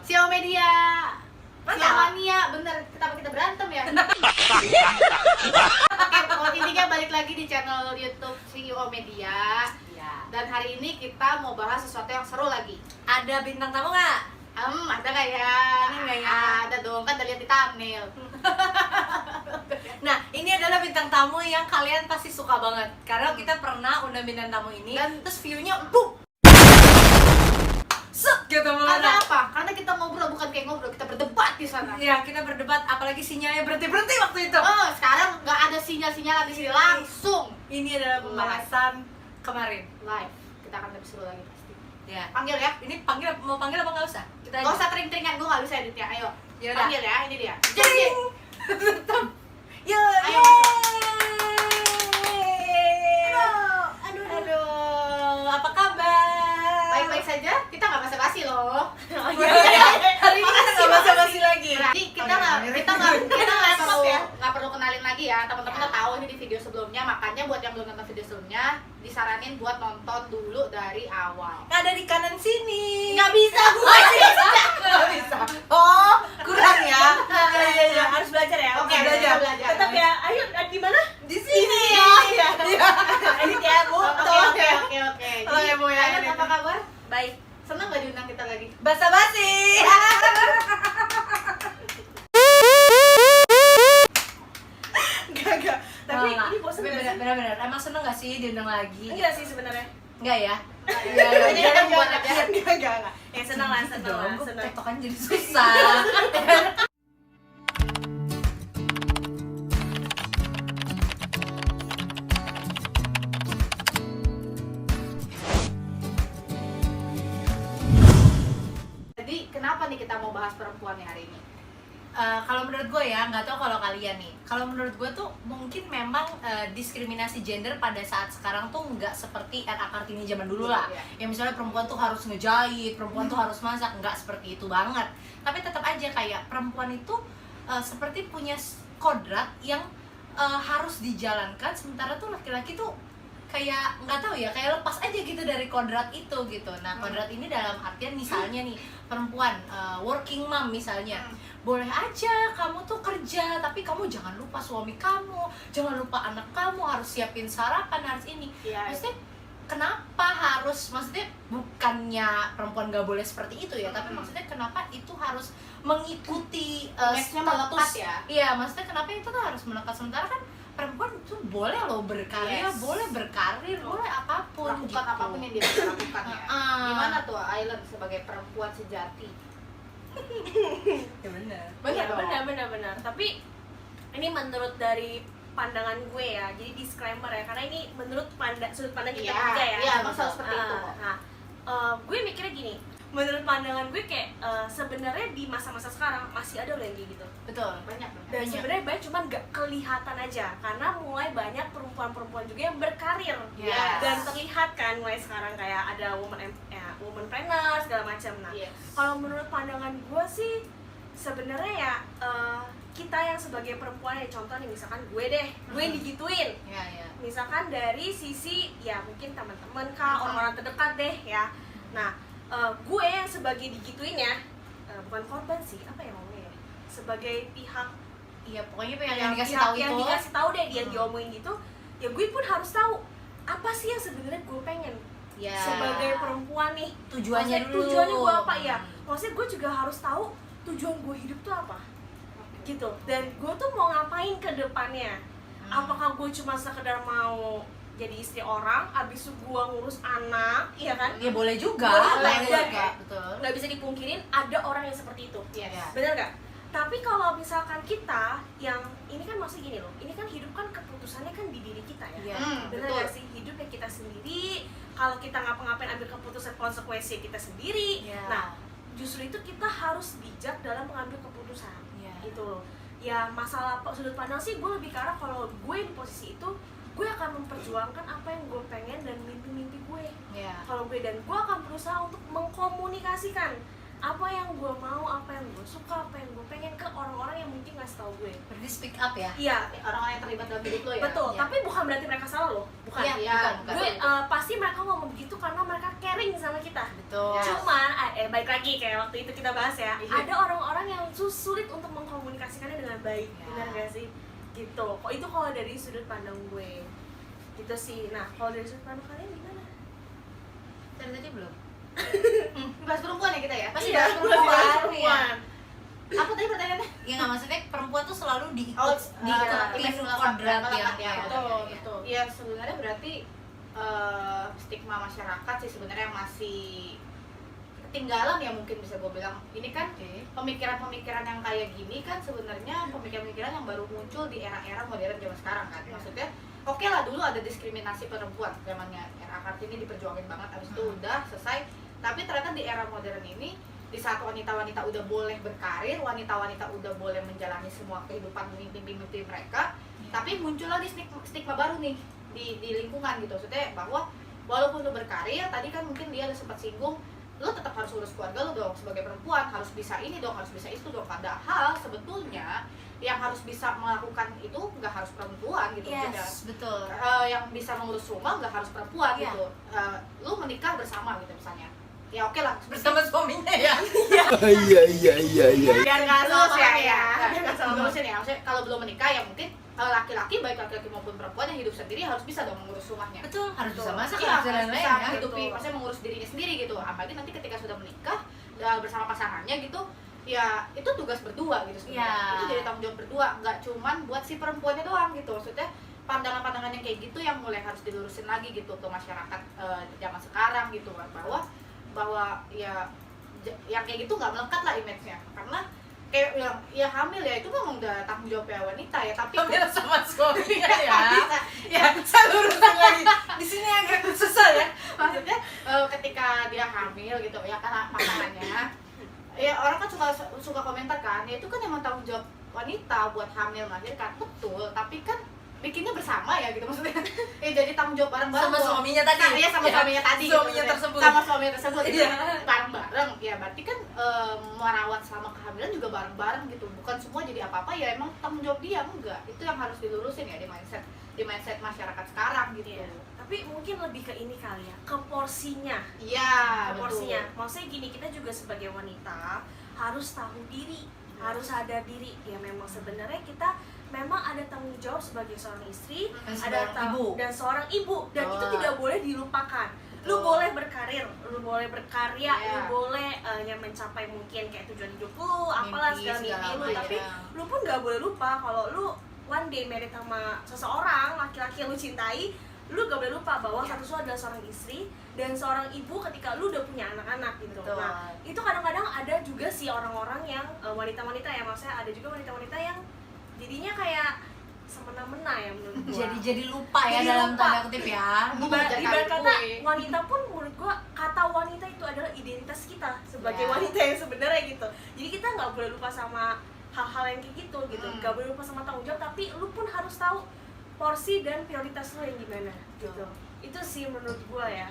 Sio Media. Sio Mania, bener. Kenapa kita berantem ya? Oke, intinya balik lagi di channel YouTube Sio Media. Ya. Dan hari ini kita mau bahas sesuatu yang seru lagi. Ada bintang tamu nggak? Ada nggak ya? Ada nggak ya? Ada dong, kan udah lihat di thumbnail. Nah, ini adalah bintang tamu yang kalian pasti suka banget. Karena kita pernah undang bintang tamu ini Dan- terus view-nya boom. Set gitu Karena banget. apa? Karena kita ngobrol, bukan kayak ngobrol, kita berdebat di sana. Ya, kita berdebat apalagi sinyalnya berhenti-berhenti waktu itu. Oh, sekarang nggak ada sinyal-sinyalan di sini, langsung Ini adalah pembahasan kemarin. live. Kita akan lebih seru lagi pasti. Ya. Panggil ya. Ini mau panggil apa nggak usah? Kita Gak usah tering-teringan, gue gak bisa edit ya. Ayo. Yaudah. Panggil ya, ini dia. Jeng. Yo, Ayo, Aduh, apa kabar? Baik-baik saja. Kita nggak basa-basi loh. Hari ini kita nggak basa-basi lagi. Jadi kita nggak perlu kenalin lagi ya. Teman-teman udah tahu ini di video sebelumnya. Makanya buat yang belum nonton video sebelumnya, disaranin buat nonton dulu dari awal. Ada di kanan sini. Nggak bisa gue. Nggak bisa. Oh, kurang ya. Ya, harus belajar ya. Oke, belajar. belajar. Tetap ya. Ayo, di mana? Di sini. Iya. Edit ya, Bu. Oke. Oh, ya, Bu, ya, Ayo, edit. apa kabar? Baik. Seneng gak diundang kita lagi? Basa-basi. Enggak. Tapi ini bosan Tapi enggak sih? benar-benar. Emang seneng gak sih diundang lagi? Enggak sih sebenarnya. Enggak ya? Iya, Iya, kan buat aja. Enggak. Ya senang lah, Gitu senang lah, dong, senang. tektokan jadi susah. Jadi kenapa nih kita mau bahas perempuan nih hari ini? Kalau menurut gue ya, nggak tahu kalau kalian nih. Kalau menurut gue tuh mungkin memang diskriminasi gender pada saat sekarang tuh nggak seperti era Kartini zaman dulu lah. Iya. Yang misalnya perempuan tuh harus ngejahit, perempuan tuh harus masak, nggak seperti itu banget. Tapi tetap aja kayak perempuan itu seperti punya kodrat yang harus dijalankan, sementara tuh laki-laki tuh kayak nggak tahu ya, kayak lepas aja gitu dari kodrat itu gitu. Nah, kodrat ini dalam artian misalnya nih perempuan working mom misalnya, boleh aja kamu tuh kerja, tapi kamu jangan lupa suami kamu, jangan lupa anak kamu, harus siapin sarapan, harus ini. Iya. Maksudnya kenapa harus, maksudnya bukannya perempuan nggak boleh seperti itu ya, tapi maksudnya kenapa itu harus mengikuti Image-nya melekat ya? Iya, maksudnya kenapa itu tuh harus melekat, sementara kan perempuan itu boleh loh berkarya, Yes. boleh berkarir, boleh apapun Lakukan gitu. apapun yang dia bisa lakukan ya. Ah. Gimana tuh Aileen sebagai perempuan sejati? Ya benar. Iya, dong. benar. Tapi ini menurut dari pandangan gue ya. Jadi disclaimer ya, karena ini menurut sudut pandang kita Iya, bertiga ya. iya, emang selalu seperti itu kok. Nah, gue mikirnya gini. Menurut pandangan gue kayak sebenarnya di masa-masa sekarang masih ada loh yang kayak gitu. Betul. Banyak. Dan Banyak. sebenarnya banyak, cuman gak kelihatan aja karena mulai banyak perempuan-perempuan juga yang berkarir. Yes. Dan terlihat kan mulai sekarang kayak ada womanpreneur segala macam. Nah, Yes. kalau menurut pandangan gue sih sebenarnya ya kita yang sebagai perempuan ya, contoh nih misalkan gue deh, gue yang digituin. Ya, ya. Misalkan dari sisi ya mungkin teman-teman kah, orang-orang terdekat deh ya. Nah, gue yang sebagai digituin ya, bukan korban sih, apa ya ngomongnya ya, sebagai pihak Iya, pokoknya yang dikasih tahu yang itu. dikasih tahu deh, dia diomongin gitu, ya gue pun harus tahu apa sih yang sebenarnya gue pengen Ya. sebagai perempuan nih. Tujuannya Maksudnya dulu. tujuannya gue apa ya, maksudnya gue juga harus tahu tujuan gue hidup tuh apa gitu, dan gue tuh mau ngapain ke depannya. Apakah gue cuma sekedar mau jadi istri orang, abis itu gue ngurus anak, iya kan? Ya boleh juga. Boleh juga, juga. betul. Nggak bisa dipungkirin ada orang yang seperti itu, Yes. bener nggak? Tapi kalau misalkan kita yang ini kan masih gini loh, ini kan hidup kan keputusannya kan di diri kita ya. Iya. Bener Betul. gak sih? Hidup ya kita sendiri. Kalau kita ngapa-ngapain ambil keputusan, konsekuensi kita sendiri. Iya. Nah, justru itu kita harus bijak dalam mengambil keputusan. Iya. Itu loh. Ya masalah sudut pandang sih gue lebih ke arah kalau gue di posisi itu, gue akan memperjuangkan apa yang gue pengen dan mimpi-mimpi gue. Iya. Kalau gue dan gue akan berusaha untuk mengkomunikasikan apa yang gue mau, apa yang gue suka, apa yang gue pengen ke orang-orang yang mungkin ngasih tau gue. Berarti speak up ya. Iya, Orang-orang yang terlibat dalam hidup lo ya. betul. Iya. Tapi bukan berarti mereka salah loh, bukan. Iya, Iya, bukan. Gue pasti mereka ngomong begitu karena mereka caring sama kita. Betul. Yes. Cuman baik lagi kayak waktu itu kita bahas ya, Iya. ada orang-orang yang sulit untuk mengkomunikasikannya dengan baik, Ya. benar gak sih? Gitu. Kok itu kalau dari sudut pandang gue gitu sih. Nah kalau dari sudut pandang kalian gimana? Dari tadi belum? Bahas perempuan ya kita ya. Masih Iya, bahas perempuan, bahas ya. perempuan. Apa tadi pertanyaannya? Ya nggak, maksudnya perempuan tuh selalu diikutin image melekat, kodrat melekat, yang ya, betul, betul. Ya sebenarnya berarti stigma masyarakat sih sebenarnya yang masih ketinggalan ya, mungkin bisa gue bilang. Ini kan pemikiran-pemikiran yang kayak gini kan sebenarnya pemikiran-pemikiran yang baru muncul di era-era modern zaman sekarang kan. Maksudnya oke lah, dulu ada diskriminasi perempuan zamannya era Kartini, diperjuangin banget, abis itu udah selesai. Tapi ternyata di era modern ini, di saat wanita-wanita udah boleh berkarir, wanita-wanita udah boleh menjalani semua kehidupan mimpi-mimpi mereka, tapi muncul lagi stigma baru nih di lingkungan gitu. Maksudnya bahwa walaupun lu berkarir, tadi kan mungkin dia udah sempat singgung, lu tetap harus urus keluarga lu dong sebagai perempuan, harus bisa ini dong, harus bisa itu dong. Padahal sebetulnya yang harus bisa melakukan itu nggak harus perempuan gitu. Maksudnya, Yes, betul. yang bisa mengurus rumah nggak harus perempuan Iya. gitu. Lu menikah bersama gitu misalnya, ya oke lah Bersama suaminya ya. Iya. Biar nggak salah Lulus ya, paham ya. Biar nggak salah paham. Lurusin ya. Maksudnya kalau belum menikah ya mungkin laki-laki, baik laki-laki maupun perempuan yang hidup sendiri harus bisa dong mengurus rumahnya. Betul, harus bisa Betul. masak, Iya, harus bisa harus lain-lain bisa ya. menghidupi, Betul. maksudnya mengurus dirinya sendiri gitu. Apalagi nanti ketika sudah menikah bersama pasangannya gitu, ya itu tugas berdua gitu sebenarnya. Iya. Itu jadi tanggung jawab berdua, nggak cuman buat si perempuannya doang gitu. Maksudnya pandangan-pandangan yang kayak gitu yang mulai harus dilurusin lagi gitu ke masyarakat zaman sekarang gitu, bahwa ya yang kayak gitu nggak melekat lah image-nya. Karena kayak ya hamil ya itu memang udah tanggung jawabnya wanita ya, tapi Hamil sama suaminya nggak ya. bisa. Ya, saya lurusin lagi. Di sini agak susah ya. Maksudnya ketika dia hamil gitu ya kan pasangannya, ya orang kan suka komentar kan, ya itu kan emang tanggung jawab wanita buat hamil melahirkan, betul, tapi kan bikinnya bersama ya gitu maksudnya. Ya jadi tanggung jawab bareng-bareng Sama dong. suaminya tadi. Nah, iya sama Ya, suaminya tadi suaminya gitu, tersebut. sama suaminya tersebut Iya. bareng-bareng ya, berarti kan merawat selama kehamilan juga bareng-bareng gitu, bukan semua jadi apa-apa ya emang tanggung jawab dia, enggak. Itu yang harus dilurusin ya di mindset masyarakat sekarang gitu. Iya. Tapi mungkin lebih ke ini kali ya, ke porsinya. Iya, Porsinya. betul. Maksudnya gini, kita juga sebagai wanita harus tahu diri, harus sadar diri. Ya memang sebenarnya kita memang ada tanggung jawab sebagai seorang istri, Dan ada seorang ibu. dan seorang ibu, dan itu Betul. tidak boleh dilupakan. Lu Betul. boleh berkarir, lu boleh berkarya, Iya. lu boleh yang mencapai mungkin kayak tujuan hidup lu, apalah Mimpi, segala mimpi segala lu, macam. tapi lu pun gak boleh lupa kalau lu one day married sama seseorang, laki-laki yang lu cintai, lu gak boleh lupa bahwa Iya. satu adalah seorang istri dan seorang ibu ketika lu udah punya anak-anak gitu. Betul. Nah, itu kadang-kadang ada juga sih orang-orang yang wanita-wanita ya, maksudnya ada juga wanita-wanita yang jadinya kayak semena-mena ya menurut gua. Jadi lupa ya Jadi dalam lupa. tanda kutip ya. Ibarat kata Gue. wanita pun menurut gua, kata wanita itu adalah identitas kita sebagai Ya. wanita yang sebenarnya gitu. Jadi kita nggak boleh lupa sama hal-hal yang kayak gitu gitu, nggak boleh lupa sama tanggung jawab, tapi lu pun harus tahu porsi dan prioritas lu yang gimana gitu. Itu sih menurut gua ya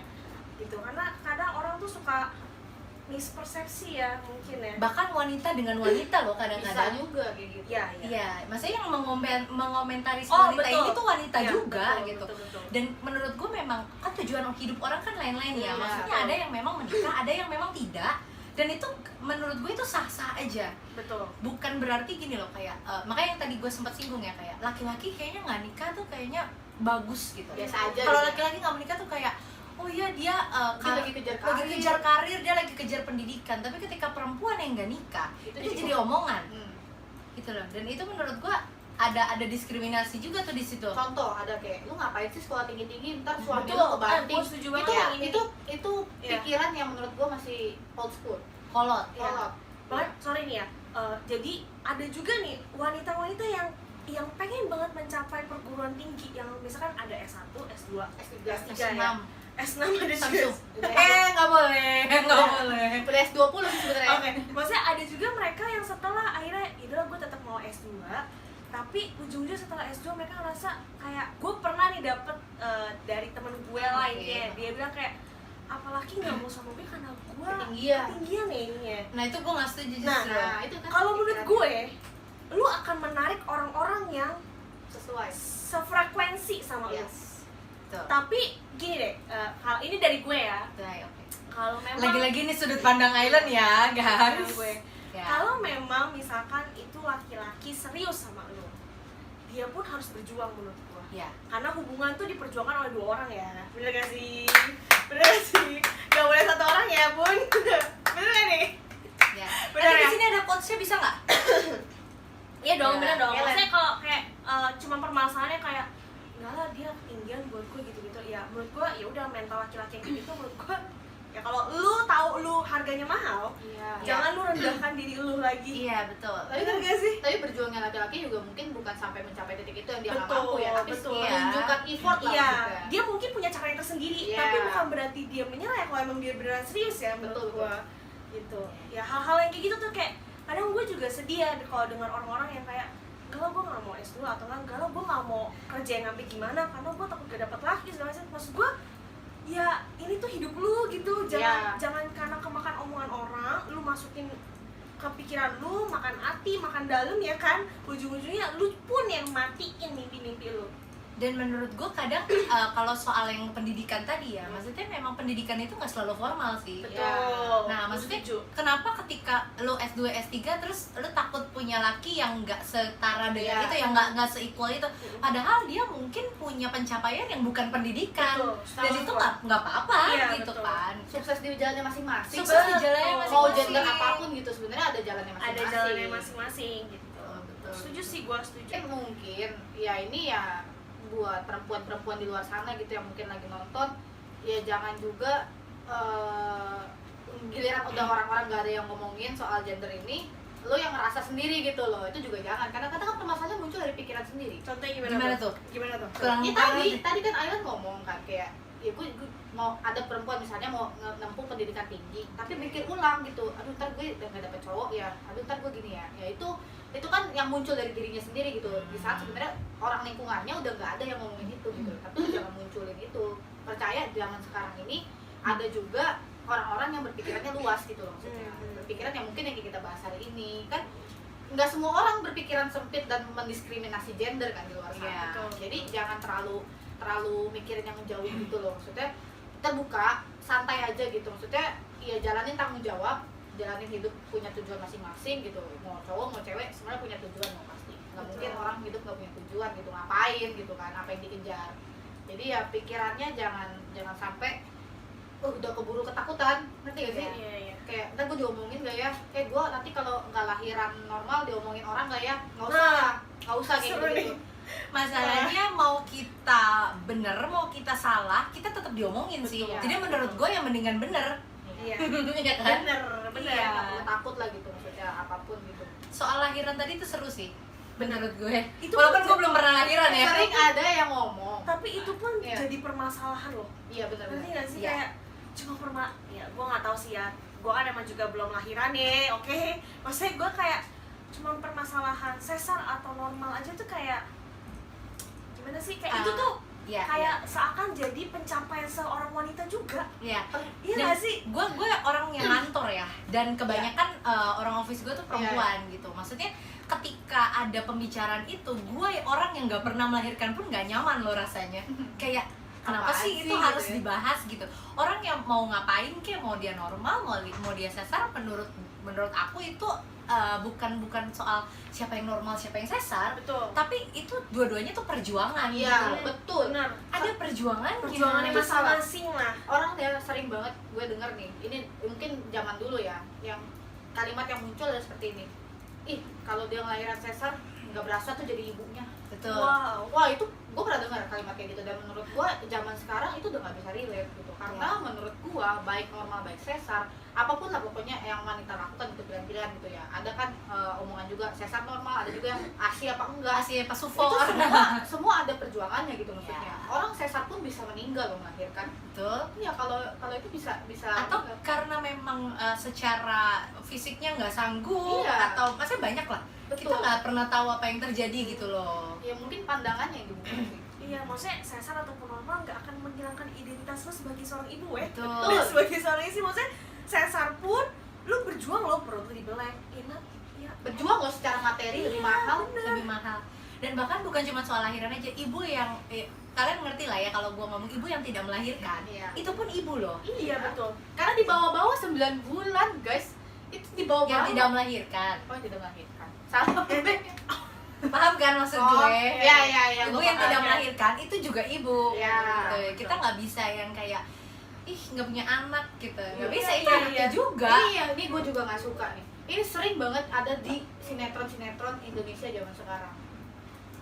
gitu, karena kadang orang tuh suka mispersepsi ya mungkin ya. Bahkan wanita dengan wanita loh Bisa kadang-kadang. juga kayak gitu. Iya, Iya, maksudnya yang mengomentari si Oh, wanita betul. ini tuh wanita Iya, juga betul, gitu. betul. Dan menurut gue memang kan tujuan hidup orang kan lain-lain ya. Iya, Maksudnya betul. ada yang memang menikah, ada yang memang tidak. Dan itu menurut gue itu sah-sah aja. Betul. Bukan berarti gini loh kayak makanya yang tadi gue sempat singgung ya, kayak laki-laki kayaknya nggak nikah tuh kayaknya bagus gitu. Biasa aja Kalau gitu. laki-laki nggak menikah tuh kayak oh iya dia Dia lagi kejar karir, dia lagi kejar pendidikan. Tapi ketika perempuan yang nggak nikah, itu jadi omongan gitu loh. Dan itu menurut gua ada diskriminasi juga tuh di situ. Contoh ada kayak lu ngapain sih sekolah tinggi-tinggi, ntar suami Betul. lu kebanting. Gua setuju banget Itu yang ini. itu Iya. pikiran yang menurut gua masih old school. Kolot. Iya. Kolot. Bahkan sorry nih ya, jadi ada juga nih wanita-wanita yang pengen banget mencapai perguruan tinggi, yang misalkan ada S1, S2, S3, S3 S6. ya. S6 ada juga. Samsung. Udah Nggak boleh, nggak boleh. udah S20 sebenarnya. Oke, maksudnya ada juga mereka yang setelah akhirnya, idol gue tetap mau S2, tapi ujung-ujungnya setelah S2 mereka ngerasa kayak, gue pernah nih dapet dari temen gue lah Oke. intinya, dia bilang kayak, apalagi nggak mau sama gue karena gue Ketinggian. ketinggian ya ininya. Nah itu gue nggak setuju Nah, justru. Nah, itu kan Kalau menurut pikiran gue, lu akan menarik orang-orang yang sesuai. sefrekuensi sama lu. Yes. Tuh. Tapi gini deh, hal ini dari gue ya, Tuh, ayo, oke. Kalau memang Lagi-lagi nih sudut pandang Island ya, guys. gue Ya. kalau memang misalkan itu laki-laki serius sama lo, dia pun harus berjuang menurut gua. Ya. Karena hubungan tuh diperjuangkan oleh dua orang ya. Bener gak sih? Bener gak sih? Gak boleh satu orang ya, Bun. Bener gak nih? Ya. Bener Nanti ya? di sini ada quotes-nya bisa nggak? Iya dong, Ya, bener dong. iya, Maksudnya kalau kayak cuma permasalahannya kayak enggak lah dia ketinggian buat gue gitu-gitu. Ya menurut gue ya udah mental laki-laki yang gitu menurut gue ya kalau lu tahu lu harganya mahal, Iya. jangan lu rendahkan diri lu lagi. Iya, betul. Tapi Bener gak sih? Tapi berjuangnya laki-laki juga mungkin bukan sampai mencapai titik itu yang dia nggak Betul, mampu ya, tapi betul. menunjukkan effort lah Iya, maksudnya. dia mungkin punya caranya tersendiri, Iya. tapi bukan berarti dia menyerah ya kalau emang dia beneran serius ya menurut Betul, gua. Gitu. Ya hal-hal yang kayak gitu tuh kayak kadang gue juga sedih ya kalau dengar orang-orang yang kayak kalau gue nggak mau S2 atau enggak gue nggak mau kerja yang sampai gimana karena gue takut gak dapet laki segala macam. Maksud gue ya ini tuh hidup lu gitu, jangan Iya. jangan karena kemakan omongan orang lu masukin ke pikiran lu, makan hati, makan dalam ya kan, ujung-ujungnya lu pun yang matiin mimpi-mimpi lu. Dan menurut gue kadang kalau soal yang pendidikan tadi ya, maksudnya memang pendidikan itu nggak selalu formal sih. Betul. Nah, Gua maksudnya setuju. kenapa ketika lo S2, S3 terus lo takut punya laki yang nggak setara dengan Iya. itu, yang nggak se-equal itu, padahal dia mungkin punya pencapaian yang bukan pendidikan. Betul, Dan sama itu gua. nggak apa-apa Iya, gitu betul. kan. Sukses di jalannya masing-masing. Sukses di jalannya Betul. Mau masing-masing. gender apapun gitu sebenarnya ada jalannya Ada masing-masing. jalannya masing-masing gitu. Betul. Setuju sih, gua setuju. Mungkin ya ini ya buat perempuan-perempuan di luar sana gitu yang mungkin lagi nonton, ya jangan juga giliran udah orang-orang gak ada yang ngomongin soal gender ini, lo yang ngerasa sendiri gitu loh, itu juga jangan. Karena kadang kan permasalahan muncul dari pikiran sendiri. Contohnya Gimana tuh? Gimana tuh? Kurang Ya tadi kan Aylan ngomong kan kayak ya gue mau ada perempuan misalnya mau nempuh pendidikan tinggi tapi mikir ulang gitu, aduh ntar gue udah gak dapet cowok ya, aduh ntar gue gini ya, ya itu kan yang muncul dari dirinya sendiri gitu, di saat sebenarnya orang lingkungannya udah gak ada yang ngomongin itu gitu, tapi lu jangan munculin itu. Percaya zaman sekarang ini ada juga orang-orang yang berpikirannya luas gitu loh, maksudnya berpikiran yang mungkin yang kita bahas hari ini kan nggak semua orang berpikiran sempit dan mendiskriminasi gender kan di luar sana. Iya. Jadi jangan terlalu mikirin yang jauh gitu loh, maksudnya kita buka santai aja gitu, maksudnya ya jalanin tanggung jawab, jalanin hidup punya tujuan masing-masing gitu, mau cowok mau cewek sebenarnya punya tujuan mau pasti, nggak mungkin orang hidup nggak punya tujuan gitu, ngapain gitu kan, apa yang dikejar. Jadi ya pikirannya jangan sampai udah keburu ketakutan, ngerti gak sih? Iya, iya. Kayak ntar gue diomongin gak ya, gue nanti kalau nggak lahiran normal diomongin orang gak ya, nggak usah kayak seru gitu. Masalahnya mau kita bener mau kita salah, kita tetap diomongin sih. Betul. Jadi menurut gue yang mendingan bener. Iya. Iya kan? Bener. Iya. Nggak perlu takut lah gitu, maksudnya apapun gitu. Soal lahiran tadi itu seru sih menurut gue. Itu Walaupun kan gue belum pernah lahiran ya. Sering ada yang ngomong. Tapi itu pun Iya. jadi permasalahan loh. Iya benar. Ngerti gak sih? Iya. Kayak cuma ya gue nggak tahu sih ya. Gue kan emang juga belum lahiran ya, oke. Maksudnya gue kayak cuma permasalahan sesar atau normal aja tuh kayak gimana sih? Kayak itu tuh Iya. kayak seakan jadi pencapaian seorang wanita juga. Iya. Iya Dan gak sih? gue orang yang ngantor ya, dan kebanyakan orang office gue tuh perempuan gitu. Maksudnya ketika ada pembicaraan itu, gue orang yang nggak pernah melahirkan pun nggak nyaman loh rasanya. Kayak kenapa Apaan sih itu sih, harus gitu ya? dibahas gitu? Orang yang mau ngapain kayak mau dia normal, mau dia sesar, menurut aku itu bukan soal siapa yang normal siapa yang sesar, Betul. tapi itu dua-duanya tuh perjuangan. Iya gitu. betul. Benar. Ada perjuangannya. Perjuangannya Itu salah. masing-masing lah. Orang ya sering banget gue denger nih, ini mungkin zaman dulu ya, yang kalimat yang muncul adalah seperti ini. Ih, kalau dia ngelahiran sesar nggak berasa tuh jadi ibunya. Betul. Wow. Wah itu gue pernah dengar kalimat kayak gitu, dan menurut gue zaman sekarang itu udah nggak bisa relate gitu, karena menurut gue baik normal baik sesar apapun lah pokoknya yang wanita lakukan itu pilihan-pilihan gitu ya. Ada kan omongan juga sesar normal, ada juga yang ASI apa enggak. Kasih Pak Itu Sufo. semua ada perjuangannya gitu maksudnya. Ya. Orang sesar pun bisa meninggal loh melahirkan. Betul. Iya kalau itu bisa Atau meninggal. karena memang secara fisiknya nggak sanggup, Iya. atau maksudnya banyak lah. Betul. Kita nggak pernah tahu apa yang terjadi gitu loh. Ya mungkin pandangannya yang dibuka sih. Iya, maksudnya sesar ataupun normal nggak akan menghilangkan identitas lo sebagai seorang ibu ya. Betul. Dan sebagai seorang istri, maksudnya sesar pun lo berjuang lo perut lo dibelek, enak, ya. Berjuang loh secara materi lebih Iya, mahal. bener. Lebih mahal. Dan bahkan bukan cuma soal lahiran aja, ibu yang kalian ngerti lah ya kalau gua ngomong ibu yang tidak melahirkan, Iya. itu pun ibu loh. Iya betul. Karena di bawah-bawah 9 bulan, guys. Itu di bawah-bawah. Yang tidak melahirkan. Oh, yang tidak melahirkan. Salah. Paham kan maksud Oh, gue? iya, Ibu gua yang paham. tidak melahirkan itu juga ibu. Iya, Gitu. betul. Kita nggak bisa yang kayak nggak punya anak gitu. Nggak Iya, bisa, itu iya, anaknya iya. juga. Iya, ini gue juga nggak suka nih. Ini sering banget ada di sinetron-sinetron Indonesia zaman sekarang.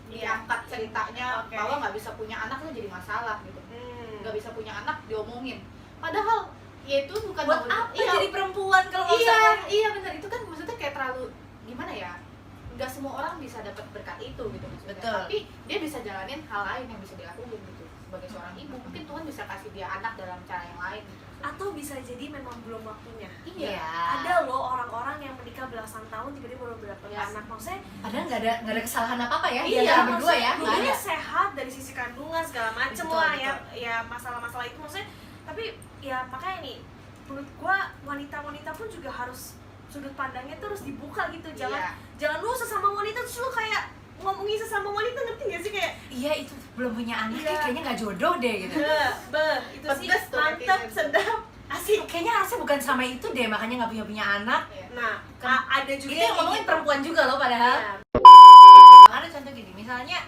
Diangkat ceritanya Oke. bahwa nggak bisa punya anak itu jadi masalah gitu. Hmm. Nggak bisa punya anak diomongin. Padahal ya itu bukan Buat mau- apa iya, jadi perempuan kalau nggak iya, usah? iya benar. Itu kan maksudnya kayak terlalu gimana ya? Nggak semua orang bisa dapat berkat itu gitu maksudnya. Betul. Tapi dia bisa jalanin hal lain yang bisa dilakuin gitu. Sebagai seorang ibu, mungkin Tuhan bisa kasih dia anak dalam cara yang lain gitu. Atau bisa jadi memang belum waktunya. Iya. Ada loh orang-orang yang menikah belasan tahun tiba-tiba baru dapat Yes. anak. Maksudnya Padahal nggak ada kesalahan apa ya di iya, antara berdua ya. maksudnya Nggak dulunya ada. sehat dari sisi kandungan segala macem Betul, lah betul. ya masalah-masalah itu maksudnya. Tapi ya makanya nih menurut gua wanita-wanita pun juga harus sudut pandangnya terus dibuka gitu. Iya. Jangan lu sesama wanita terus lu kayak ngomongin sesama wanita, ngerti gak sih kayak Iya, itu belum punya anak Iya. kayaknya nggak jodoh deh gitu. itu sih Pedes tuh mantep, netizen. sedap, asik. Kayaknya rasanya bukan sama itu deh, makanya nggak punya anak. Iya. Nah, ada juga Itu yang ngomongin gitu. perempuan juga loh padahal. Iya. Ada contoh gini, misalnya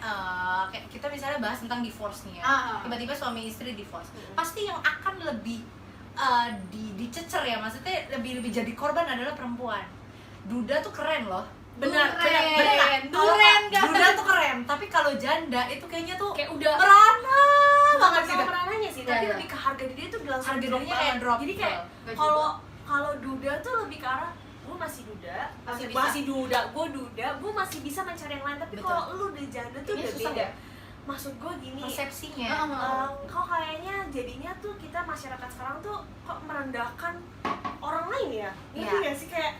kayak kita misalnya bahas tentang divorce nih ya. Tiba-tiba suami istri divorce. Pasti yang akan lebih dicecer ya, maksudnya lebih jadi korban adalah perempuan. Duda tuh keren loh. Benar, Duren. Bener nggak? Kalau Duren, guys. Duda tuh keren, tapi kalau janda itu kayaknya tuh Kayak udah merana bukan banget sama gitu. merananya sih, tapi Iya. lebih ke harga diri tuh langsung Harga drop dirinya kayak banget. drop. Jadi kayak Nggak kalau Duda tuh lebih ke arah gue masih duda, Masih bisa. gue masih bisa mencari yang lain. Tapi Betul. kalau lu udah janda tuh Ini udah susah beda. ya? Maksud gue gini, Persepsinya. kok kayaknya jadinya tuh kita masyarakat sekarang tuh kok merendahkan orang lain ya? Ngerti Iya. gak sih kayak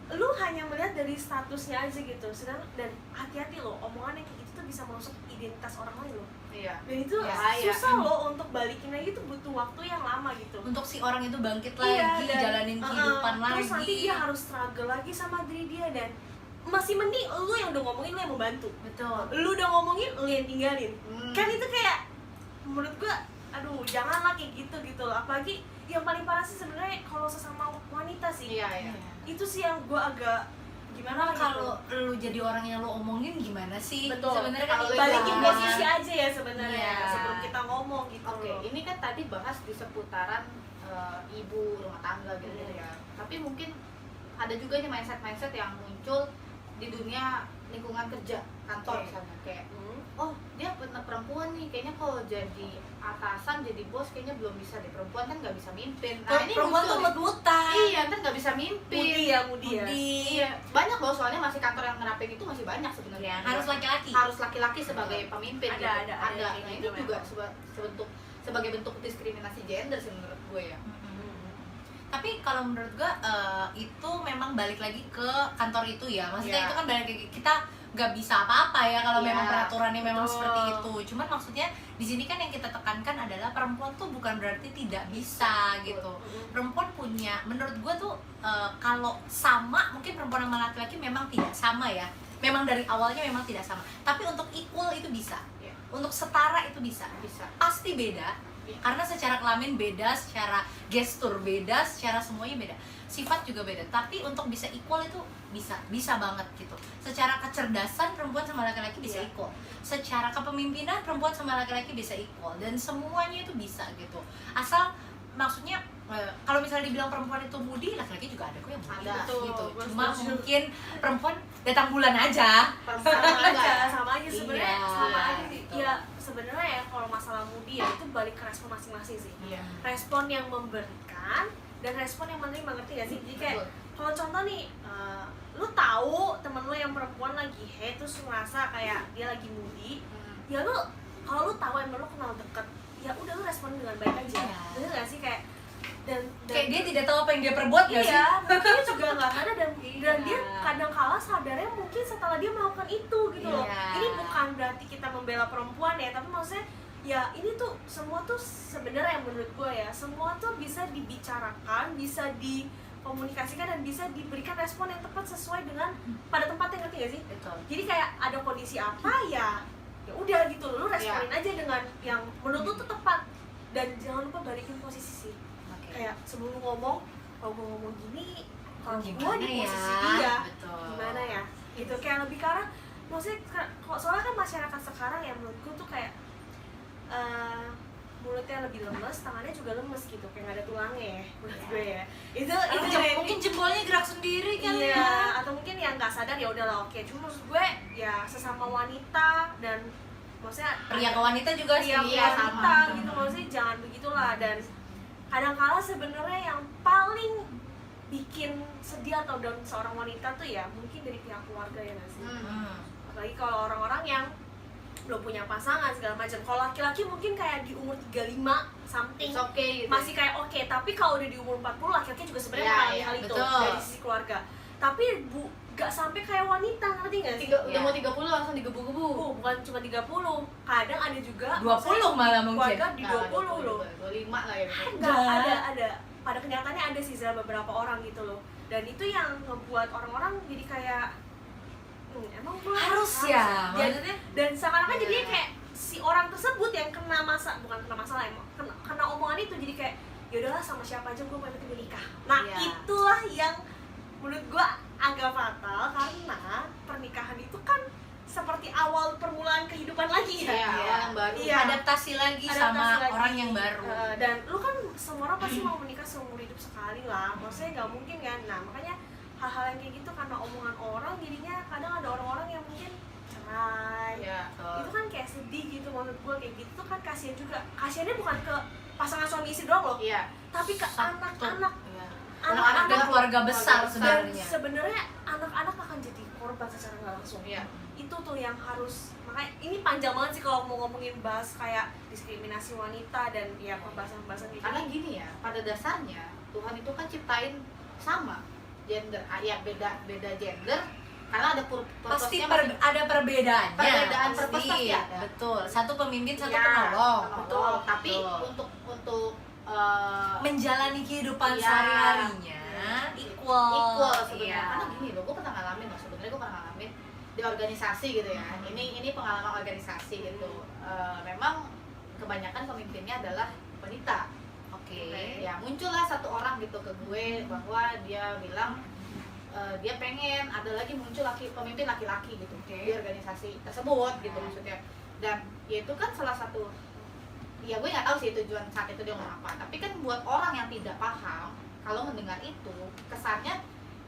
lu hanya melihat dari statusnya aja gitu. Sedangkan dan hati-hati loh, omongan yang kayak gitu tuh bisa merusak identitas orang lain loh. Iya. Dan itu Iya. susah loh untuk balikin lagi, itu butuh waktu yang lama gitu. Untuk si orang itu bangkit Iya, lagi, dan, jalanin kehidupan lagi. terus nanti dia harus struggle lagi sama diri dia, dan masih mending lu yang udah ngomongin, lu yang membantu. Betul. Lu udah ngomongin, lu yang tinggalin. Hmm. Kan itu kayak menurut gua aduh janganlah kayak gitu loh. Apalagi yang paling parah sih sebenarnya kalau sesama wanita sih. Iya, iya. Itu sih yang gua agak gimana Karena kalau lu jadi orang yang lu omongin gimana sih? betul. Sebenarnya kan Kalau itu Balikin banget. posisi aja ya sebenarnya Iya. sebelum kita ngomong gitu. Oke, loh. ini kan tadi bahas di seputaran ibu rumah tangga gitu ya. Tapi mungkin ada juga nih mindset yang muncul di dunia lingkungan kerja, kantor Oke. misalnya kayak Hmm. oh dia perempuan nih, kayaknya kalau jadi atasan jadi bos kayaknya belum bisa deh, perempuan kan nggak bisa mimpin. Nah ini Perempuan muncul tuh nih. mut-mutan. Iya kan nggak bisa mimpin. Mudi ya. Iya banyak loh, soalnya masih kantor yang nerapin itu masih banyak sebenarnya. Harus laki-laki. Harus laki-laki sebagai pemimpin. Ada, gitu. ada Nah kayak ini gitu juga memang. sebagai bentuk diskriminasi gender sih menurut gue ya. Tapi kalau menurut gua itu memang balik lagi ke kantor itu ya. Maksudnya Iya. itu kan balik lagi, kita nggak bisa apa-apa ya kalau Iya, memang peraturannya memang betul. seperti itu. Cuman maksudnya di sini kan yang kita tekankan adalah perempuan tuh bukan berarti tidak bisa gitu. Perempuan punya, menurut gua tuh kalau sama, mungkin perempuan sama laki-laki memang tidak sama ya. Memang dari awalnya memang tidak sama. Tapi untuk equal itu bisa. Iya. Untuk setara itu bisa. Bisa. Pasti beda. Iya. Karena secara kelamin beda, secara gestur beda, secara semuanya beda, sifat juga beda. Tapi untuk bisa equal itu bisa banget gitu. Secara kecerdasan perempuan sama laki-laki bisa Iya. equal. Secara kepemimpinan perempuan sama laki-laki bisa equal, dan semuanya itu bisa gitu. Asal maksudnya kalau misalnya dibilang perempuan itu mudi, laki-laki juga ada kok yang mudi Ada, gitu. betul. Cuma Setuju. mungkin perempuan datang bulan aja. sama aja sebenarnya, Iya, sama aja gitu. ya sebenarnya ya. Kalau masalah mudi ya itu balik ke respon masing-masing sih. Iya. Respon yang memberikan dan respon yang menerima, ngerti gak sih? Jadi kayak Betul. kalau contoh nih, lu tahu temen lu yang perempuan lagi terus ngerasa kayak dia lagi mudi, ya lu kalau lu tahu emang lu kenal deket, ya udah lu respon dengan baik aja. Iya. Bener gak sih kayak dan Kayak dia tidak tahu apa yang dia perbuat gak sih? iya, mungkin dia juga nggak sadar dan Iya. dia kadang kala sadarnya mungkin setelah dia melakukan itu gitu loh. Iya. Ini bukan berarti kita membela perempuan ya, tapi maksudnya ya ini tuh semua tuh sebenarnya yang menurut gue ya, semua tuh bisa dibicarakan, bisa dikomunikasikan dan bisa diberikan respon yang tepat sesuai dengan pada tempatnya, ngerti gak sih? Betul. Jadi kayak ada kondisi apa ya udah gitu, lu responin aja dengan yang menurut lu tuh tepat, dan jangan lupa balikin posisi sih. Oke. Kayak sebelum lu ngomong, kalau gue ngomong gini, kalau Gimana gue di ya? posisi dia Betul. gimana ya gitu, kayak lebih ke arah maksudnya soalnya kan masyarakat sekarang ya menurut gue tuh kayak mulutnya lebih lemes, tangannya juga lemes gitu, kayak nggak ada tulangnya ya menurut gue ya. Itu Mungkin jempolnya gerak sendiri kali iya, ya. atau mungkin yang nggak sadar ya udahlah, oke. Cuma maksud gue ya sesama wanita, dan maksudnya Pria ke wanita juga sih. pria ke Iya, wanita sama. gitu, maksudnya jangan begitulah. Dan kadang-kala sebenarnya yang paling bikin sedih atau down seorang wanita tuh ya mungkin dari pihak keluarga, ya nggak sih? Apalagi kalau orang-orang yang belum punya pasangan segala macam. Kalau laki-laki mungkin kayak di umur 35 something It's okay gitu. masih kayak oke, tapi kalau udah di umur 40 laki-laki juga sebenarnya Iya, mengalami iya, hal itu betul. dari sisi keluarga. Tapi gak sampai kayak wanita, ngerti gak sih? Udah mau 30 langsung digebu-gebu. Bukan cuma 30, kadang ada juga 20 malah mungkin. keluarga di 20 loh. 25 lah ya. Ada. Pada kenyataannya ada sih beberapa orang gitu loh. Dan itu yang ngebuat orang-orang jadi kayak emang gue Harus ya, maksudnya. dan seakan-akan Iya. jadinya kayak si orang tersebut yang bukan kena masalah, emang kena omongan itu, jadi kayak ya udahlah sama siapa aja gue pengen menikah. Nah Iya. itulah yang menurut gue agak fatal, karena pernikahan itu kan seperti awal permulaan kehidupan lagi ya. Iya, awal yang baru. Iya. Adaptasi lagi Adaptasi sama lagi. orang yang baru. Dan lu kan semua orang pasti mau menikah seumur hidup sekali lah, maksudnya nggak mungkin kan. Nah makanya hal-hal yang kayak gitu karena omongan orang jadinya kadang ada orang-orang yang mungkin cerai. Iya. Itu kan kayak sedih gitu, menurut gue kayak gitu kan kasihan juga. Kasihannya bukan ke pasangan suami istri doang loh, Iya. tapi ke anak-anak. Iya. Anak-anak Dan keluarga besar Dan sebenarnya. sebenarnya anak-anak akan jadi korban secara nggak langsung. Iya. Itu tuh yang harus, makanya ini panjang banget sih kalau mau ngomongin bahas kayak diskriminasi wanita dan ya pembahasan-pembahasan gitu. Karena gini ya, pada dasarnya Tuhan itu kan ciptain sama gender, ya beda gender, karena ada Pasti purpose-nya masing- ada perbedaannya. Perbedaan pasti. purpose pasti ada. Betul. Satu pemimpin, satu Ya, penolong. betul. Tapi Betul. untuk Menjalani kehidupan Iya. sehari-harinya equal sebenarnya. Iya. Karena gini loh, gue pernah ngalamin loh, sebenarnya gue pernah ngalamin di organisasi gitu ya. Ini pengalaman organisasi gitu. Memang kebanyakan pemimpinnya adalah wanita. Oke. Ya muncullah satu orang gitu ke gue bahwa dia bilang dia pengen ada lagi muncul pemimpin laki-laki gitu Oke. di organisasi tersebut gitu maksudnya. Dan ya itu kan salah satu, ya gue nggak tahu sih tujuan saat itu dia ngomong apa, tapi kan buat orang yang tidak paham kalau mendengar itu kesannya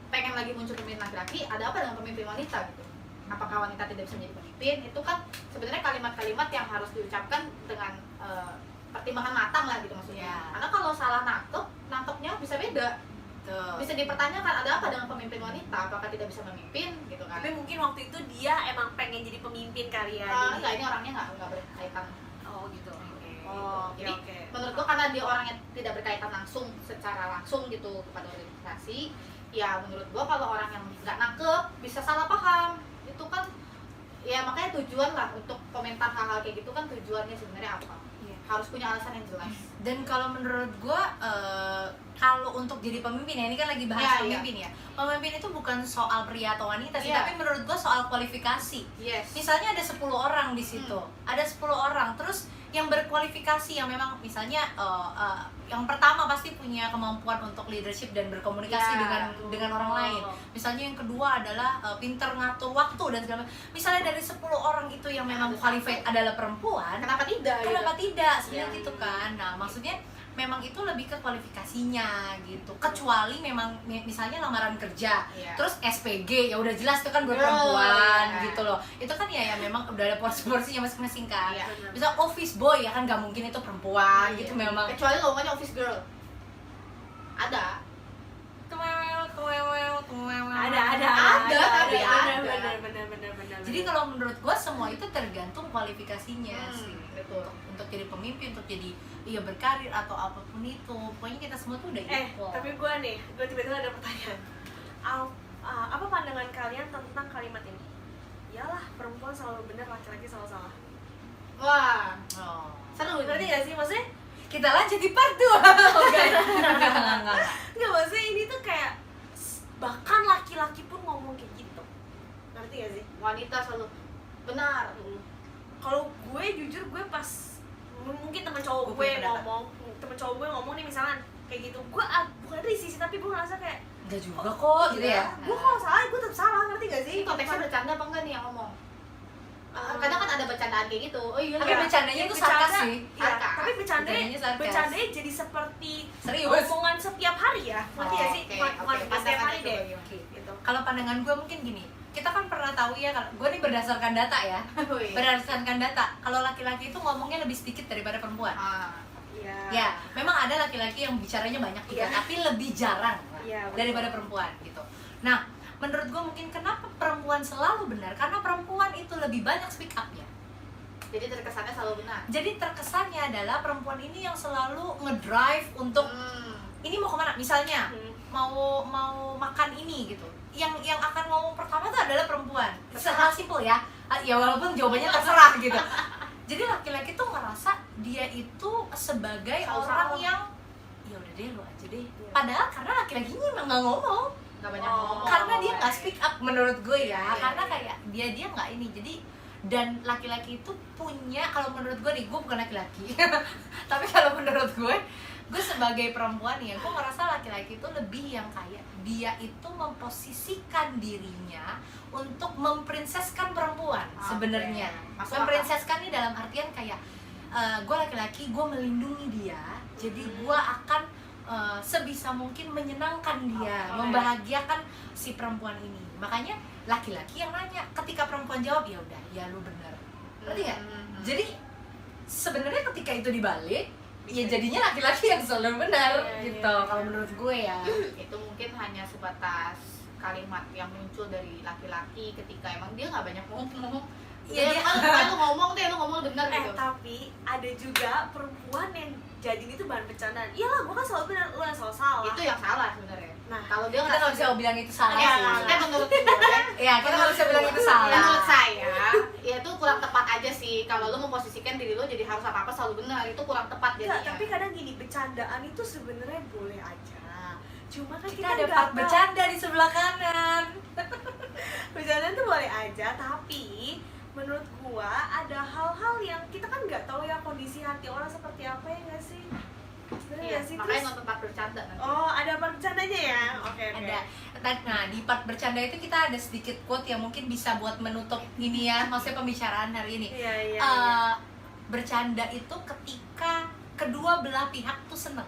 pengen lagi muncul pemimpin laki-laki, ada apa dengan pemimpin wanita gitu? Apakah wanita tidak bisa menjadi pemimpin? Itu kan sebenarnya kalimat-kalimat yang harus diucapkan dengan pertimbangan matang lah gitu maksudnya. Ya. Karena kalau salah nangkepnya bisa beda, Betul. bisa dipertanyakan ada apa dengan pemimpin wanita, apakah tidak bisa memimpin gitu kan? Tapi mungkin waktu itu dia emang pengen jadi pemimpin kali ya. Enggak, ini orangnya nggak berkaitan. Oh gitu. Oh, Oke, jadi oke. menurut gua karena dia orangnya tidak berkaitan secara langsung gitu kepada organisasi, ya menurut gua kalau orang yang nggak nangkep bisa salah paham, itu kan ya makanya tujuan lah untuk komentar hal-hal kayak gitu kan tujuannya sebenarnya apa? Iya. Harus punya alasan yang jelas. Dan kalau menurut gue, kalau untuk jadi pemimpin ya, ini kan lagi bahas Iya, pemimpin ya. Pemimpin itu bukan soal pria atau wanita sih, Iya. tapi menurut gue soal kualifikasi. Yes. Misalnya ada 10 orang di situ, ada 10 orang, terus yang berkualifikasi yang memang misalnya yang pertama pasti punya kemampuan untuk leadership dan berkomunikasi Ya, dengan orang lain. Misalnya yang kedua adalah pinter ngatur waktu dan segala macam. Misalnya dari 10 orang itu yang memang Ada qualified adalah perempuan, Kenapa tidak? kenapa gitu? tidak sebenarnya Iya. gitu kan. Nah maksudnya memang itu lebih ke kualifikasinya gitu, kecuali memang misalnya lamaran kerja Iya. terus SPG ya udah jelas itu kan buat Oh, perempuan iya. gitu loh, itu kan ya memang udah ada porsi-porsinya masing-masing kan. Iya. Misal office boy ya kan nggak mungkin itu perempuan gitu Iya. memang. Kecuali lowongannya office girl. Ada. Tapi ada. Benar. Jadi kalau menurut gua semua itu tergantung kualifikasinya sih. Betul. Untuk jadi pemimpin, untuk jadi berkarir atau apapun itu, pokoknya kita semua tuh udah equal. Tapi gue tiba-tiba ada pertanyaan. Apa pandangan kalian tentang kalimat ini? Iyalah, perempuan selalu benar, laki-laki selalu salah. Wah, Oh. seru. Ngerti gak sih? Maksudnya, Kita lanjut di part 2. Enggak. nggak, maksudnya ini tuh kayak wanita selalu benar. Kalau gue jujur gue pas mungkin teman cowok Gue gue punya pendapat. ngomong nih misalkan kayak gitu, gue bukan risih sih, tapi gue ngerasa kayak Enggak juga kok gitu ya. gue kalau salah gue tetap salah, ngerti gak sih? Ini konteksnya bercanda apa enggak nih yang ngomong? Kadang kan ada bercandaan kayak gitu. Oh iya. Tapi iya. bercandanya itu sarkas sih. Iya, Sarkas. tapi Bercandanya sarkas. bercandanya jadi seperti Serius. omongan setiap hari ya, ngerti gak sih? Oke, Bukan oke. setiap hari Pandangan deh, itu Oke. gitu. Kalau pandangan gue mungkin gini, kita kan pernah tahu ya, gue nih berdasarkan data ya, Wih. berdasarkan data, kalau laki-laki itu ngomongnya lebih sedikit daripada perempuan. Iya. Ya, memang ada laki-laki yang bicaranya banyak juga, Iya. tapi lebih jarang Iya, betul. daripada perempuan gitu. Nah, menurut gue mungkin kenapa perempuan selalu benar? Karena perempuan itu lebih banyak speak up-nya. Jadi terkesannya selalu benar. Jadi terkesannya adalah perempuan ini yang selalu ngedrive untuk ini mau kemana? Misalnya mau makan ini gitu. Yang akan ngomong pertama itu adalah perempuan. Hal simpel ya. Ya walaupun jawabannya terserah gitu. Jadi laki-laki tuh ngerasa dia itu sebagai Salah orang salah. yang ya udah deh lo aja deh. Iya. Padahal karena laki-laki ini emang nggak ngomong. Nggak banyak Oh. ngomong. Karena dia nggak speak up menurut gue ya. Iya, Karena iya. kayak dia nggak ini. Jadi dan laki-laki itu punya, kalau menurut gue nih, gue bukan laki-laki tapi kalau menurut gue sebagai perempuan ya, gue ngerasa laki-laki itu lebih yang kayak dia itu memposisikan dirinya untuk memprinseskan perempuan sebenarnya. Masuk Memprinseskan ini dalam artian kayak gue laki-laki, gue melindungi dia, jadi gue akan sebisa mungkin menyenangkan dia, membahagiakan si perempuan ini. Makanya laki-laki yang nanya, ketika perempuan jawab ya udah, ya lu bener. Ngerti nggak? Jadi sebenarnya ketika itu dibalik, ya jadinya laki-laki yang selalu benar Iya, gitu. iya. Kalau menurut gue ya. Itu mungkin hanya sebatas kalimat yang muncul dari laki-laki ketika emang dia nggak banyak ngomong. Iya, Iya, kan lu ngomong deh, lu ngomong bener gitu. Tapi ada juga perempuan yang jadi itu bahan bercandaan. Iyalah, gue kan selalu benar, lu yang selalu salah. Itu yang salah sebenarnya. Nah, Kalau dia Kita nggak bisa bilang itu salah ya, sih. maksudnya menurut gue, Iya, kita nggak bisa bilang itu salah. menurut saya, ya itu kurang tepat aja sih. Kalau lu memposisikan diri lu jadi harus apa-apa selalu benar, itu kurang tepat enggak, jadinya. tapi kadang gini, bercandaan itu sebenarnya boleh aja. Cuma kan Kita kita ada nggak part tahu. bercanda di sebelah kanan. Bercandaan tuh boleh aja, tapi menurut gua ada hal-hal yang kita kan nggak tahu ya kondisi hati orang seperti apa, ya nggak sih? Bener Iya, nggak sih? makanya Terus, nonton part bercanda nanti. oh ada part bercandanya ya? Oke. Ada. Nah, di part bercanda itu kita ada sedikit quote yang mungkin bisa buat menutup ini ya, maksudnya pembicaraan hari ini. Iya, iya, Eh, iya. Bercanda itu ketika kedua belah pihak tuh seneng.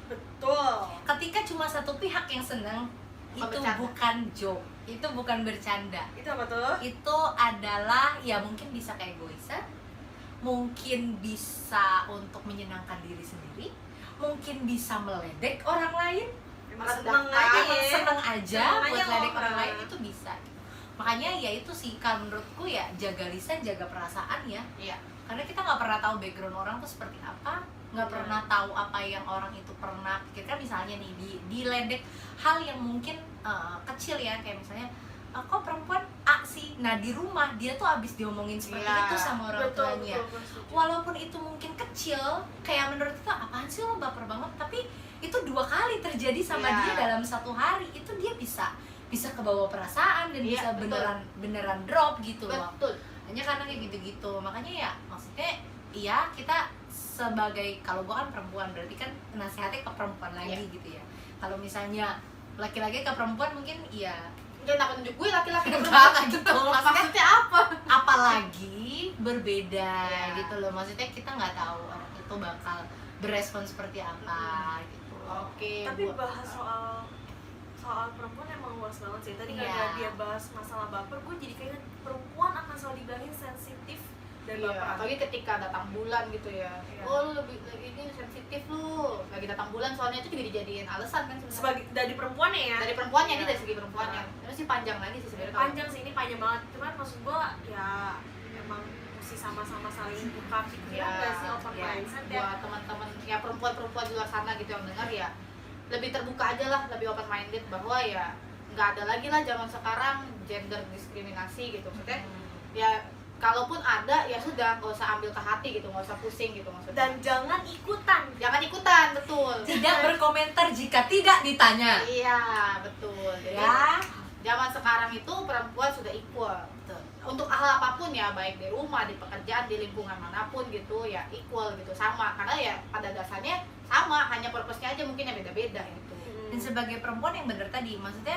Betul. Ketika cuma satu pihak yang seneng, itu bercanda. bukan joke, itu bukan bercanda. Itu apa tuh? Itu adalah ya mungkin bisa keegoisan, mungkin bisa untuk menyenangkan diri sendiri, mungkin bisa meledek orang lain, Emang Merendahkan. seneng aja emang ya. seneng aja Seneng buat aja meledek loh. orang lain, itu bisa. Makanya ya itu sih, kalau menurutku ya jaga lisan, jaga perasaan ya. Iya. Karena kita nggak pernah tahu background orang tuh seperti apa, nggak Iya. pernah tahu apa yang orang itu pernah pikirkan. Misalnya nih diledek hal yang mungkin kecil ya, kayak misalnya kok perempuan A sih, nah di rumah dia tuh abis diomongin seperti Iya. itu sama orang Betul, tuanya. betul, betul. Walaupun itu mungkin kecil, kayak menurut kita apaan sih lo baper banget, tapi itu 2 kali terjadi sama Iya. dia dalam 1 hari, itu dia bisa kebawa perasaan dan Iya, bisa betul. beneran drop gitu loh. Betul. Hanya karena kayak gitu-gitu, makanya ya maksudnya iya, kita sebagai, kalau gua kan perempuan berarti kan nasihatnya ke perempuan lagi Iya. gitu ya. Kalau misalnya laki-laki ke perempuan mungkin iya Jangan nunjuk gue laki-laki enggak gitu, maksudnya Maksudnya apa? apalagi berbeda Iya. gitu loh, maksudnya kita nggak tahu orang itu bakal berespon seperti apa gitu. Oke. Tapi buat- bahas soal perempuan emang luas banget sih. Tadi Iya. karena dia bahas masalah baper, gue jadi kayaknya perempuan akan selalu dibilangin sensitif dan Iya, baperan. apalagi ketika datang bulan gitu ya. Iya. Oh, lu lebih ini sensitif lu. Lagi datang bulan soalnya itu juga dijadiin alasan kan sebenarnya. Sebagai dari perempuannya ya. Dari perempuannya ini Iya. dari segi perempuannya. Terus sih panjang lagi sih sebenarnya. Panjang sih, ini panjang banget. Cuman maksud gue ya emang mesti sama-sama saling buka pikiran nggak sih, open mindset ya. Buat teman-teman ya perempuan-perempuan di luar sana gitu yang dengar ya lebih terbuka aja lah, lebih open minded bahwa ya nggak ada lagi lah zaman sekarang gender diskriminasi gitu. Maksudnya ya kalaupun ada ya sudah, nggak usah ambil ke hati gitu, nggak usah pusing gitu maksudnya. Dan jangan ikutan. Jangan ikutan, betul. Tidak berkomentar jika tidak ditanya. Iya, betul. Jadi Ya, zaman sekarang itu perempuan sudah equal. betul. untuk hal apapun ya, baik di rumah, di pekerjaan, di lingkungan manapun gitu ya, equal gitu, sama, karena ya pada dasarnya sama, hanya purpose-nya aja mungkin yang beda-beda gitu. Dan sebagai perempuan yang bener tadi, maksudnya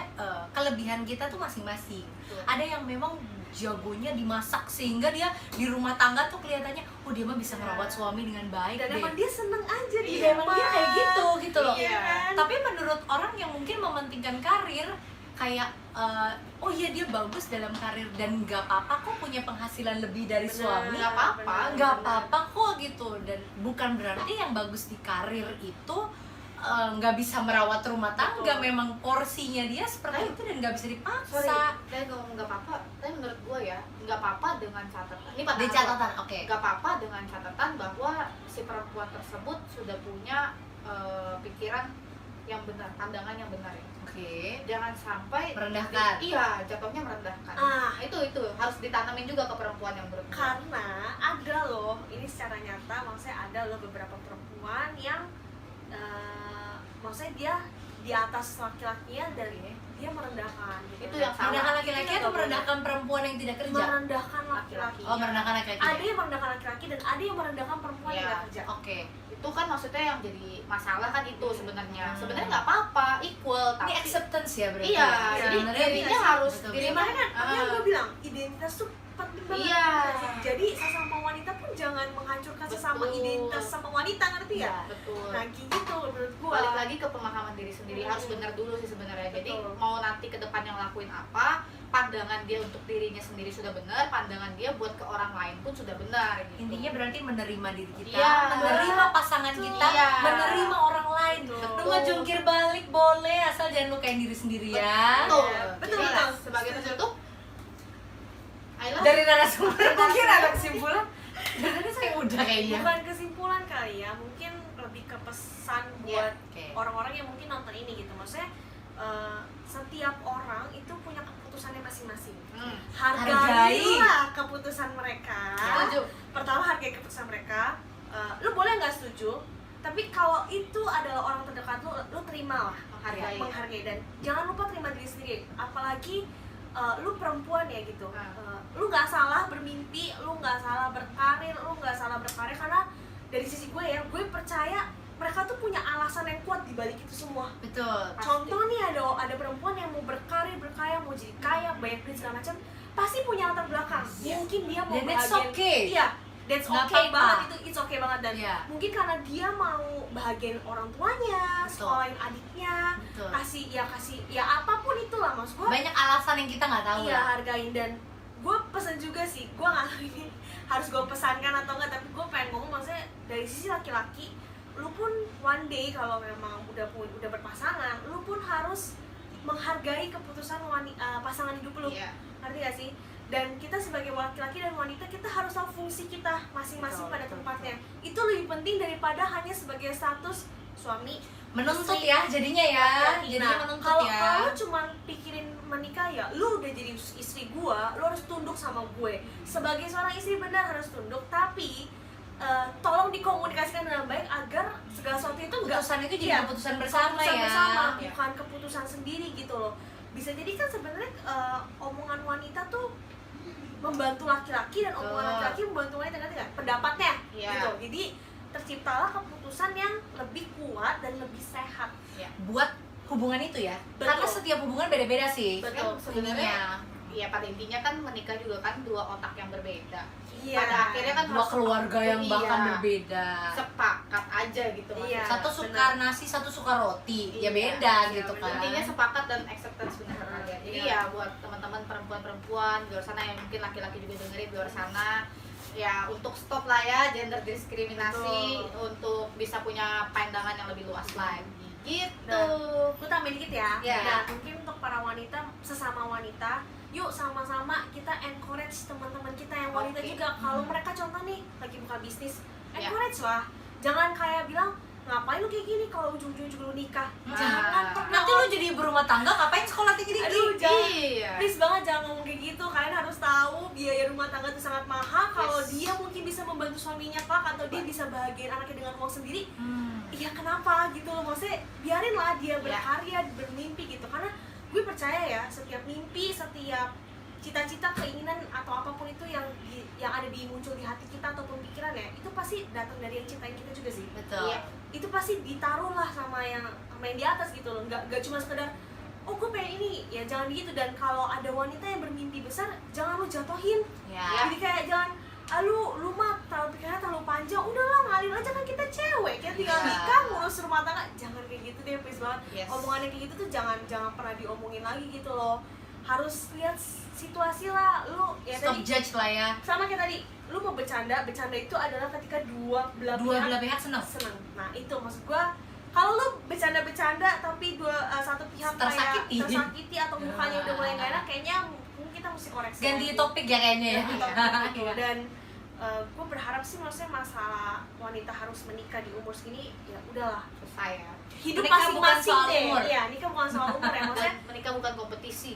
kelebihan kita tuh masing-masing. Betul. Ada yang memang jagonya dimasak sehingga dia di rumah tangga tuh kelihatannya, oh dia mah bisa merawat suami dengan baik Dan deh. emang dia seneng aja di Iya, emang rumah. dia kayak gitu loh. Iya. Tapi menurut orang yang mungkin mementingkan karir, kayak oh iya dia bagus dalam karir dan nggak apa-apa kok punya penghasilan lebih dari Benar, suami, nggak apa-apa, nggak apa-apa kok gitu. Dan bukan berarti yang bagus di karir itu nggak bisa merawat rumah tangga. Betul. Memang porsinya dia seperti itu dan nggak bisa Sorry, dipaksa. saya ngomong nggak apa-apa, tapi menurut gue ya nggak apa-apa dengan catatan. Ini Di catatan, oke. Nggak apa-apa dengan catatan bahwa si perempuan tersebut sudah punya pikiran yang benar, pandangan yang benar ya. Oke. Jangan sampai Merendahkan. Iya, jatuhnya merendahkan. Itu harus ditanamin juga ke perempuan yang menurut gue. Karena ada loh, ini secara nyata, maksudnya ada loh beberapa perempuan yang maksudnya dia di atas laki-lakinya dan dia merendahkan gitu. Itu yang salah. Merendahkan laki-laki Itu atau nggak merendahkan perempuan yang tidak kerja? merendahkan laki-laki. Oh, merendahkan laki-laki. Ada yang merendahkan laki-laki dan ada yang merendahkan perempuan yang Iya. nggak kerja. Oke. Itu kan maksudnya yang jadi masalah kan itu sebenarnya. Hmm. Sebenarnya nggak apa-apa, equal, Ini tapi acceptance ya berarti. iya, ya? jadi Sebenarnya dirinya iya sih, harus betul. diri Makanya kan, makanya Ah. gue bilang identitas tuh penting banget. Iya. Jadi sesama wanita pun jangan menghancurkan sesama Betul. identitas sama wanita, ngerti ya? betul. Nah gitu menurut gue. Balik lagi ke pemahaman diri sendiri, harus benar dulu sih sebenarnya. Jadi Betul. mau nanti ke depan yang lakuin apa, pandangan dia untuk dirinya sendiri sudah benar, pandangan dia buat ke orang lain pun sudah benar gitu. Intinya berarti menerima diri kita, Iya. menerima pasangan Betul. kita, Iya. menerima orang lain. Betul. Lu mau jungkir balik boleh, asal jangan lukain diri sendiri ya. Betul. Betul, Jadi, betul. sebagai penutup, Ayla, Dari narasumber mungkin ada kesimpulan. Dan tadi saya udah kayaknya. Bukan kesimpulan kali ya, mungkin lebih ke pesan Iya, buat oke. orang-orang yang mungkin nonton ini gitu. Maksudnya setiap orang itu punya keputusannya masing-masing. Hargai. Hargailah keputusan mereka. Setuju. Pertama hargai keputusan mereka. Lu boleh nggak setuju, tapi kalau itu adalah orang terdekat lu, lu terima lah, Menghargai. menghargai, dan jangan lupa terima diri sendiri. Apalagi lu perempuan ya gitu. Lu nggak salah bermimpi, lu nggak salah berkarir, lu nggak salah berkarya, karena dari sisi gue ya, gue percaya mereka tuh punya alasan yang kuat di balik itu semua. Betul. Pasti. Contoh nih, ada perempuan yang mau berkarir, berkaya, mau jadi kaya, banyak duit segala macam, pasti punya latar belakang. Yes. Mungkin dia mau Dan it's bahagian, okay. iya, that's Nggak okay apa-apa. banget, itu it's okay banget. Dan Iya. mungkin karena dia mau bahagian orang tuanya, Betul. sekolahin adiknya, Betul. kasih ya apapun itulah, maksud gue. Banyak alasan yang kita nggak tahu Iya, ya. hargain. Dan gue pesen juga sih, gue nggak tahu ini harus gue pesankan atau enggak, tapi gue pengen ngomong, maksudnya dari sisi laki-laki, lu pun one day kalau memang udah berpasangan, lu pun harus menghargai keputusan pasangan hidup lu. Iya. Ngerti gak sih? Dan kita sebagai laki-laki dan wanita, kita harus tahu fungsi kita masing-masing Betul, pada betul, tempatnya. Itu lebih penting daripada hanya sebagai status suami, Menuntut istri, ya jadinya ya. laki-laki. Jadinya Nah, menuntut kalau ya. kalau cuma pikirin menikah, ya lu udah jadi istri gua, lu harus tunduk sama gue. Sebagai seorang istri benar harus tunduk, tapi tolong dikomunikasikan dengan baik agar segala sesuatu itu enggak Keputusan itu jadi Iya, keputusan bersama keputusan ya. bersama, Iya. bukan keputusan sendiri gitu loh. Bisa jadi kan sebenarnya omongan wanita tuh membantu laki-laki dan omongan Betul. laki-laki membantu wanita, ngerti nggak? Pendapatnya Iya. gitu. Jadi terciptalah keputusan yang lebih kuat dan lebih sehat. Buat hubungan itu ya. Betul. Karena setiap hubungan beda-beda sih. Betul. Ininya. Sebenarnya ya pada intinya kan menikah juga kan dua otak yang berbeda. Iya. Pada akhirnya kan Dua harus keluarga yang iya, bahkan berbeda. sepakat aja gitu Iya. maksudnya. Satu suka benar. nasi, satu suka roti. Ya Iya, beda iya, gitu benar. kan. Intinya sepakat dan acceptance benar kalian. Jadi Iya. ya buat teman-teman perempuan-perempuan di luar sana, yang mungkin laki-laki juga dengerin di luar sana, ya untuk stop lah ya gender diskriminasi, Betul. untuk bisa punya pandangan yang lebih luas lagi gitu. Nah, gue tambahin dikit ya. Iya. Nah, mungkin untuk para wanita, sesama wanita, yuk sama-sama kita encourage teman-teman kita yang wanita Oke. juga. Kalau mereka contoh nih lagi buka bisnis, Iya. encourage lah. Jangan kayak bilang, ngapain lu kayak gini kalau ujung-ujung juga lu nikah. Jangan pernah. Nanti lu jadi ibu rumah tangga, ngapain sekolah tinggi-tinggi? Aduh, jangan. Iya. Please banget jangan ngomong kayak gitu. Kalian harus tahu biaya rumah tangga itu sangat mahal. Kalau Yes. dia mungkin bisa membantu suaminya Pak, atau dia bisa bahagiain anaknya dengan uang sendiri, Hmm. iya kenapa gitu loh. Maksudnya biarin lah dia Iya. berkarya, bermimpi gitu. Karena gue percaya ya, setiap mimpi, setiap cita-cita, keinginan atau apapun itu yang ada di muncul di hati kita atau pemikiran ya, itu pasti datang dari yang cintain kita juga sih. Betul. Iya. Itu pasti ditaruh lah sama yang di atas gitu loh, nggak cuma sekedar oh gue pengen ini, ya jangan begitu. Dan kalau ada wanita yang bermimpi besar, jangan lu jatuhin. Ya. Jadi kayak jangan lu mah terlalu pikirannya terlalu panjang, udahlah ngalir aja, kan kita cewek, kita tinggal Iya. nikah ngurus rumah tangga. Jangan kayak gitu deh, please banget. Yes. Omongannya kayak gitu tuh jangan pernah diomongin lagi gitu loh. Harus lihat situasi lah. Lu ya Stop tadi judge lah ya. sama kayak tadi, lu mau bercanda itu adalah ketika dua belah Pihak senang. seneng. Nah itu maksud gua, kalau lu bercanda tapi satu pihak kayak Tersakiti. tersakiti atau mukanya udah mulai nggak enak, kayaknya mungkin kita mesti koreksi Ganti lagi. topik ya kayaknya ya. Ganti topik gitu. Iya. Dan gue berharap sih, maksudnya masalah wanita harus menikah di umur segini ya udahlah, Selesai ya. hidup Menikah bukan masing-masing soal deh. umur. Iya, nikah bukan soal umur ya, maksudnya Menikah bukan kompetisi.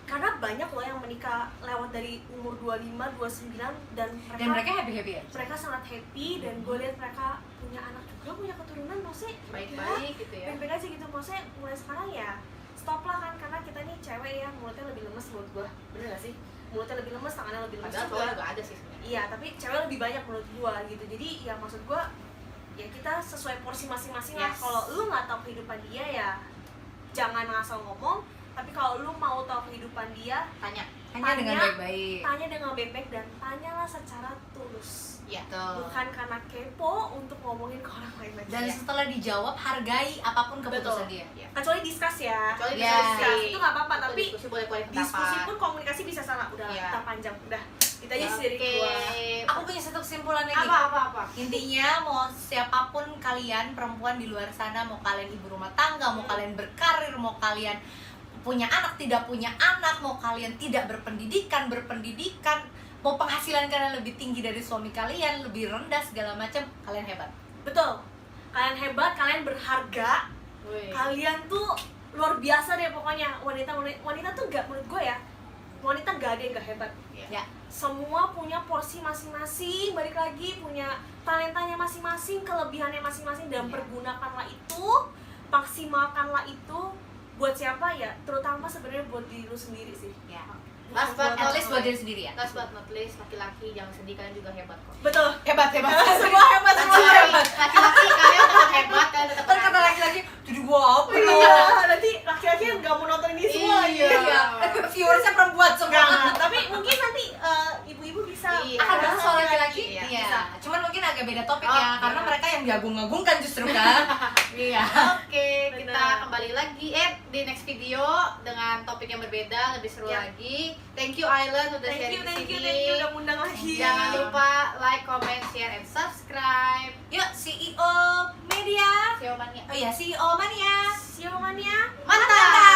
karena banyak loh yang menikah lewat dari umur 25, 29 dan Dan mereka happy-happy ya. mereka sangat happy. Dan gue lihat mereka punya anak juga, punya keturunan, maksudnya Baik-baik gitu ya. baik-baik aja gitu. Maksudnya mulai sekarang ya stop lah kan, karena kita nih cewek ya, mulutnya lebih lemes menurut gue, bener gak sih? Mulutnya lebih lemes, tangannya lebih lemes Padahal juga. cowok juga ada sih sebenarnya. Iya, tapi cewek lebih banyak menurut gue gitu. Jadi ya maksud gue, ya kita sesuai porsi masing-masing lah. Yes. Kalau lu nggak tahu kehidupan dia ya jangan ngasal ngomong. Tapi kalau lu mau tahu kehidupan dia, Tanya. Hanya dengan Tanya. baik-baik. tanya dengan baik-baik dan tanyalah secara tulus. Iya. Betul. Bukan karena kepo untuk ngomongin ke orang lain lagi. Dan Ya. setelah dijawab, hargai apapun keputusan Betul. dia. Kecuali discuss ya. Kecuali Ya. Discuss itu nggak apa-apa, Atau tapi diskusi boleh keluar diskusi pun komunikasi bisa salah. Udah Iya. kita panjang, udah itu aja sih dari Oke. gua. Aku punya satu kesimpulan lagi. Apa? Intinya mau siapapun kalian, perempuan di luar sana, mau kalian ibu rumah tangga, mau kalian berkarir, mau kalian punya anak, tidak punya anak, mau kalian tidak berpendidikan, mau penghasilan kalian lebih tinggi dari suami kalian, lebih rendah segala macam, kalian hebat. Betul. Kalian hebat, kalian berharga, Wih. kalian tuh luar biasa deh pokoknya. Wanita tuh gak, menurut gue ya, wanita gak ada yang gak hebat. Ya. Semua punya porsi masing-masing, balik lagi punya talentanya masing-masing, kelebihannya masing-masing, dan Iya. pergunakanlah itu, maksimalkanlah itu buat siapa ya, terutama sebenarnya buat diri lu sendiri sih. Ya. Last Bukan but At least buat diri sendiri ya. Last but not least, laki-laki jangan sedih, kalian juga hebat kok. Betul. Hebat. Semua hebat, semua hebat. Laki-laki kalian tetap hebat, kalian tetap Ntar kata laki-laki, jadi gua apa Iya, ya? nanti laki-laki yang gak mau nonton ini semua. Iya. Iya. Viewersnya perempuan semua. Enggak, tapi mungkin nanti ibu-ibu bisa Iya. Akan bahas soal laki-laki? Iya. Iya. Bisa. Cuman mungkin agak beda topik Oh, ya, karena iya. mereka yang diagung-agungkan justru kan. Iya. Oke, kita Benar. kembali lagi di next video dengan topik yang berbeda, lebih seru Ya. lagi. Thank you Island udah Thank sharing you, di sini. thank you udah ngundang lagi. Jangan lupa like, comment, share, and subscribe. Yuk, CEO Media. See you mania. Oh iya, CEO Mania. Siomania. Mantap.